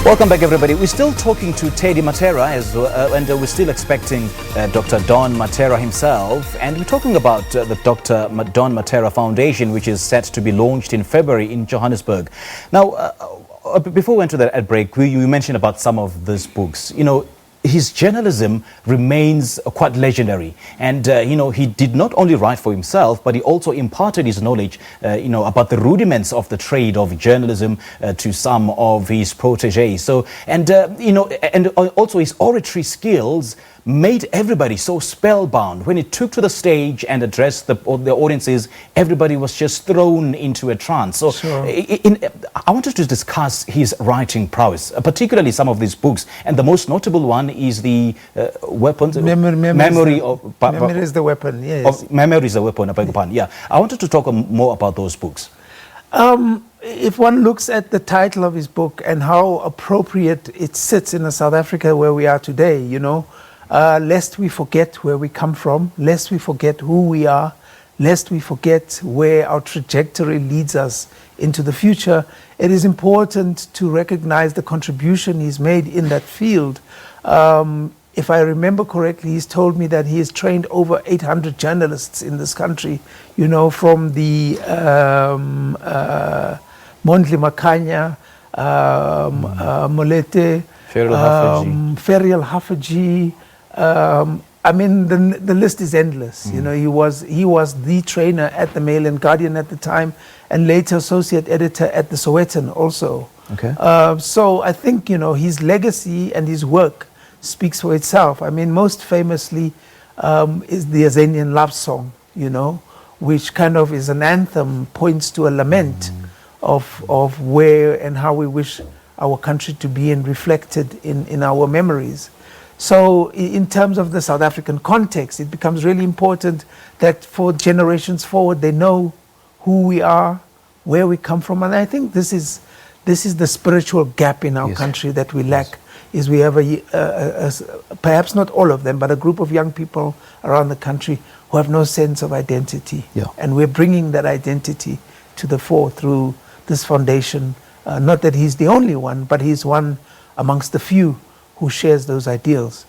Welcome back, everybody. We're still talking to Teddy Mattera, and we're still expecting Dr. Don Mattera himself. And we're talking about the Dr. Don Mattera Foundation, which is set to be launched in February in Johannesburg. Now, before we went to that break, we mentioned about some of these books. You know, his journalism remains quite legendary, and he did not only write for himself, but he also imparted his knowledge about the rudiments of the trade of journalism to some of his proteges. So and also his oratory skills made everybody so spellbound. When he took to the stage and addressed the audiences, everybody was just thrown into a trance. So sure. I wanted to discuss his writing prowess, particularly some of these books, and the most notable one is the weapons. Memory is the weapon, yes. Memory is the weapon, I beg your pardon. Yeah, I wanted to talk more about those books. If one looks at the title of his book and how appropriate it sits in South Africa where we are today, lest we forget where we come from, lest we forget who we are, lest we forget where our trajectory leads us into the future, it is important to recognize the contribution he's made in that field. If I remember correctly, he's told me that he has trained over 800 journalists in this country, from the Mondli Makanya, Molete, Ferial Hafaji. The list is endless. He was the trainer at the Mail and Guardian at the time, and later associate editor at the Sowetan also. Okay. So I think his legacy and his work speaks for itself. Most famously is the Azanian love song, which kind of is an anthem, points to a lament of where and how we wish our country to be and reflected in our memories. So in terms of the South African context, it becomes really important that for generations forward, they know who we are, where we come from. And I think this is the spiritual gap in our country that we lack, is we have perhaps not all of them, but a group of young people around the country who have no sense of identity. Yeah. And we're bringing that identity to the fore through this foundation. Not that he's the only one, but he's one amongst the few who shares those ideals.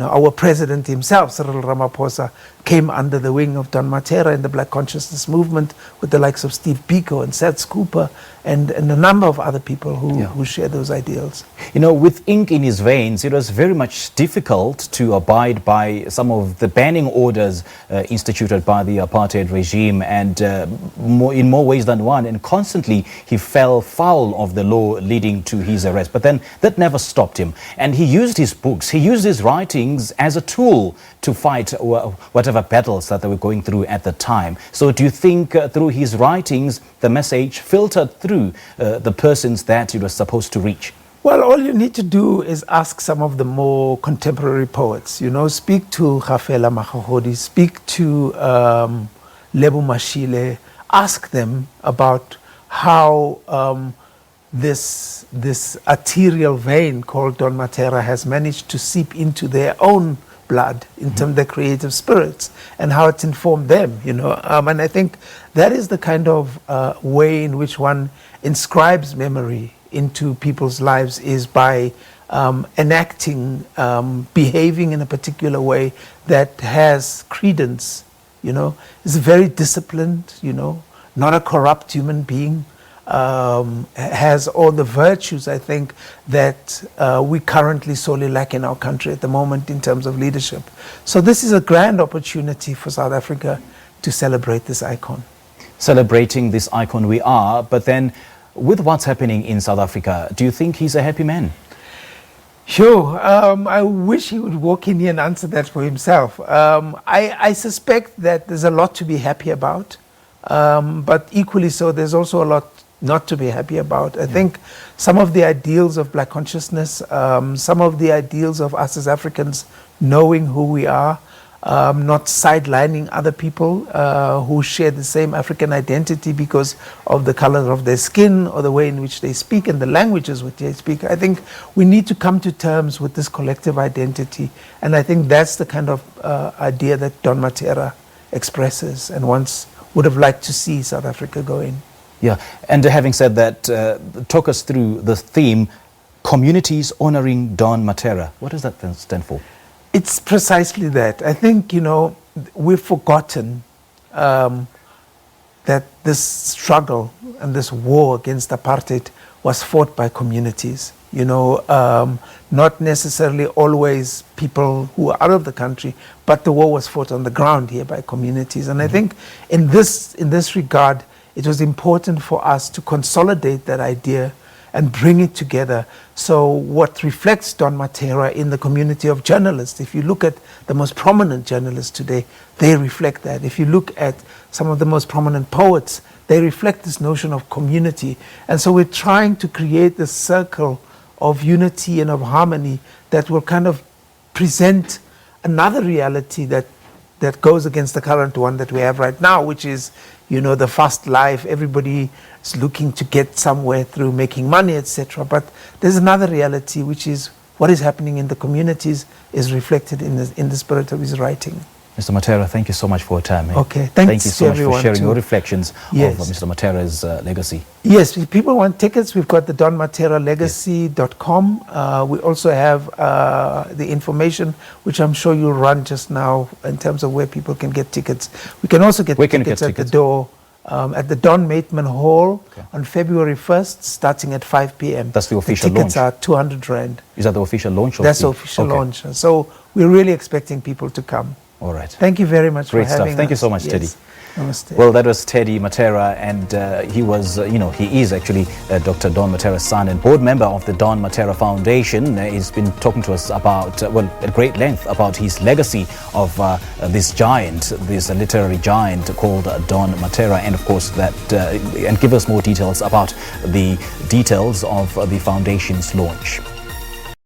Our president himself, Cyril Ramaphosa, came under the wing of Don Mattera in the Black Consciousness Movement with the likes of Steve Biko and Seth Cooper and a number of other people who share those ideals. With ink in his veins, it was very much difficult to abide by some of the banning orders instituted by the apartheid regime, and in more ways than one, and constantly he fell foul of the law leading to his arrest. But then that never stopped him, and he used his books, he used his writings as a tool to fight whatever battles that they were going through at the time. So do you think through his writings the message filtered through the persons that it was supposed to reach? Well, all you need to do is ask some of the more contemporary poets. Speak to Hafela Mahahodi, speak to Lebu Mashile, ask them about how this arterial vein called Don Mattera has managed to seep into their own blood in terms of their creative spirits and how it's informed them, and I think that is the kind of way in which one inscribes memory into people's lives, is by enacting, behaving in a particular way that has credence, is very disciplined, not a corrupt human being, has all the virtues, I think, that we currently sorely lack in our country at the moment in terms of leadership. So this is a grand opportunity for South Africa to celebrate this icon. Celebrating this icon we are, but then with what's happening in South Africa, do you think he's a happy man? Sure. I wish he would walk in here and answer that for himself. I suspect that there's a lot to be happy about, but equally so, there's also a lot not to be happy about. I think some of the ideals of Black consciousness, some of the ideals of us as Africans knowing who we are, not sidelining other people who share the same African identity because of the color of their skin or the way in which they speak and the languages which they speak. I think we need to come to terms with this collective identity, and I think that's the kind of idea that Don Mattera expresses and once would have liked to see South Africa go in. Yeah, and having said that, talk us through the theme Communities Honoring Don Mattera. What does that then stand for? It's precisely that. I think, we've forgotten that this struggle and this war against apartheid was fought by communities. Not necessarily always people who are out of the country, but the war was fought on the ground here by communities. And I think in this regard, it was important for us to consolidate that idea and bring it together. So what reflects Don Mattera in the community of journalists, if you look at the most prominent journalists today, they reflect that. If you look at some of the most prominent poets, they reflect this notion of community. And so we're trying to create this circle of unity and of harmony that will kind of present another reality that goes against the current one that we have right now, which is, the fast life. Everybody is looking to get somewhere through making money, etc. But there's another reality, which is what is happening in the communities is reflected in the spirit of his writing. Mr. Mattera, thank you so much for your time. Okay, thank you so much for sharing your reflections of Mr. Mattera's legacy. Yes, if people want tickets, we've got the donmatteralegacy.com. We also have the information, which I'm sure you'll run just now in terms of where people can get tickets. We can also get tickets at the door at the Don Maitman Hall on February 1st, starting at 5 p.m. That's the official launch? Tickets are 200 Rand. Is that the official launch? That's the official launch. So we're really expecting people to come. All right. Thank you very much Great for having stuff. Thank you so much, Teddy. Namaste. Well, that was Teddy Mattera, and he was, he is actually Dr. Don Mattera's son and board member of the Don Mattera Foundation. He's been talking to us about, at great length about his legacy of this giant, this literary giant called Don Mattera, and of course and give us more details about the details of the foundation's launch.